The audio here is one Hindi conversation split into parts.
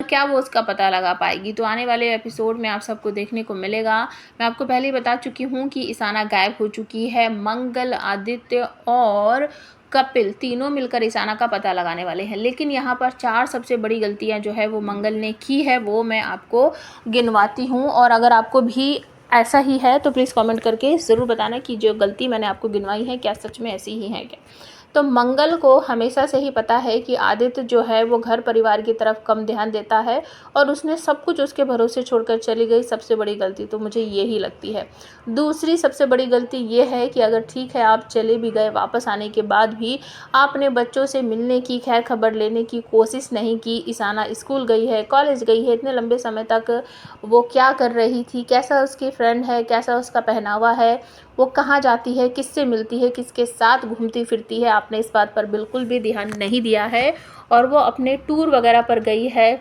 क्या वो उसका पता लगा पाएगी। तो आने वाले एपिसोड में आप सबको देखने को मिलेगा। मैं आपको पहले ही बता चुकी हूँ कि ईशाना गायब हो चुकी है। मंगल, आदित्य और कपिल तीनों मिलकर ईशाना का पता लगाने वाले हैं। लेकिन यहाँ पर 4 सबसे बड़ी गलतियाँ जो है वो मंगल ने की है, वो मैं आपको गिनवाती हूँ। और अगर आपको भी ऐसा ही है तो प्लीज़ कमेंट करके ज़रूर बताना कि जो गलती मैंने आपको गिनवाई है क्या सच में ऐसी ही है क्या। तो मंगल को हमेशा से ही पता है कि आदित्य जो है वो घर परिवार की तरफ कम ध्यान देता है और उसने सब कुछ उसके भरोसे छोड़कर चली गई। सबसे बड़ी गलती तो मुझे यही लगती है। दूसरी सबसे बड़ी गलती ये है कि अगर ठीक है आप चले भी गए, वापस आने के बाद भी आपने बच्चों से मिलने की, खैर खबर लेने की कोशिश नहीं की। ईशाना स्कूल गई है, कॉलेज गई है, इतने लंबे समय तक वो क्या कर रही थी, कैसा उसकी फ्रेंड है, कैसा उसका पहनावा है, वो कहाँ जाती है, किससे मिलती है, किसके साथ घूमती फिरती है, आपने इस बात पर बिल्कुल भी ध्यान नहीं दिया है। और वो अपने टूर वगैरह पर गई है,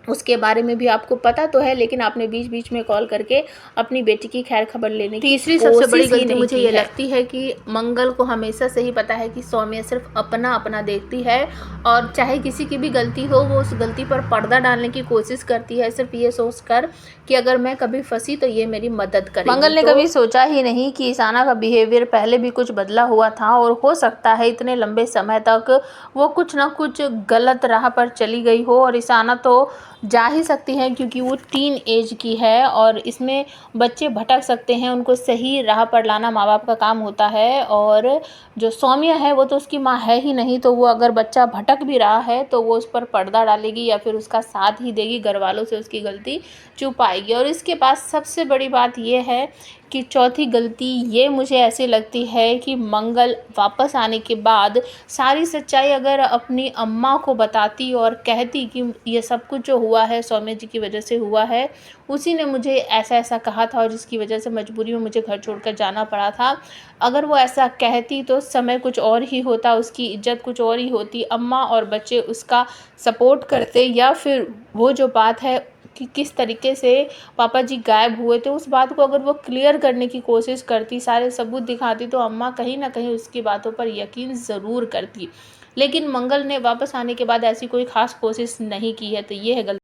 उसके बारे में भी आपको पता तो है, लेकिन आपने बीच बीच में कॉल करके अपनी बेटी की खैर खबर लेने की तीसरी सबसे बड़ी गलती मुझे ये लगती है कि मंगल को हमेशा से ही पता है कि सौम्या सिर्फ अपना अपना देखती है और चाहे किसी की भी गलती हो वो उस गलती पर पर्दा डालने की कोशिश करती है, सिर्फ ये सोचकर कि अगर मैं कभी फंसी तो ये मेरी मदद करेगी। मंगल ने कभी सोचा ही नहीं कि ईशाना का बिहेवियर पहले भी कुछ बदला हुआ था और हो सकता है इतने लंबे समय तक वो कुछ ना कुछ गलत राह पर चली गई हो। और ईशाना तो जा ही सकती हैं क्योंकि वो टीन एज की है और इसमें बच्चे भटक सकते हैं, उनको सही राह पर लाना माँ बाप का काम होता है। और जो सौम्या है वो तो उसकी माँ है ही नहीं, तो वो अगर बच्चा भटक भी रहा है तो वो उस पर पर्दा डालेगी या फिर उसका साथ ही देगी, घर वालों से उसकी गलती छुपाएगी। और इसके पास सबसे बड़ी बात ये है कि चौथी गलती ये मुझे ऐसी लगती है कि मंगल वापस आने के बाद सारी सच्चाई अगर अपनी अम्मा को बताती और कहती कि ये सब कुछ जो हुआ है सौम्या जी की वजह से हुआ है, उसी ने मुझे ऐसा ऐसा कहा था और जिसकी वजह से मजबूरी में मुझे घर छोड़कर जाना पड़ा था। अगर वो ऐसा कहती तो समय कुछ और ही होता, उसकी इज्जत कुछ और ही होती, अम्मा और बच्चे उसका सपोर्ट करते। या फिर वो जो बात है कि किस तरीके से पापा जी गायब हुए थे, उस बात को अगर वो क्लियर करने की कोशिश करती, सारे सबूत दिखाती, तो अम्मा कहीं ना कहीं उसकी बातों पर यकीन ज़रूर करती। लेकिन मंगल ने वापस आने के बाद ऐसी कोई ख़ास कोशिश नहीं की है, तो ये है गलती।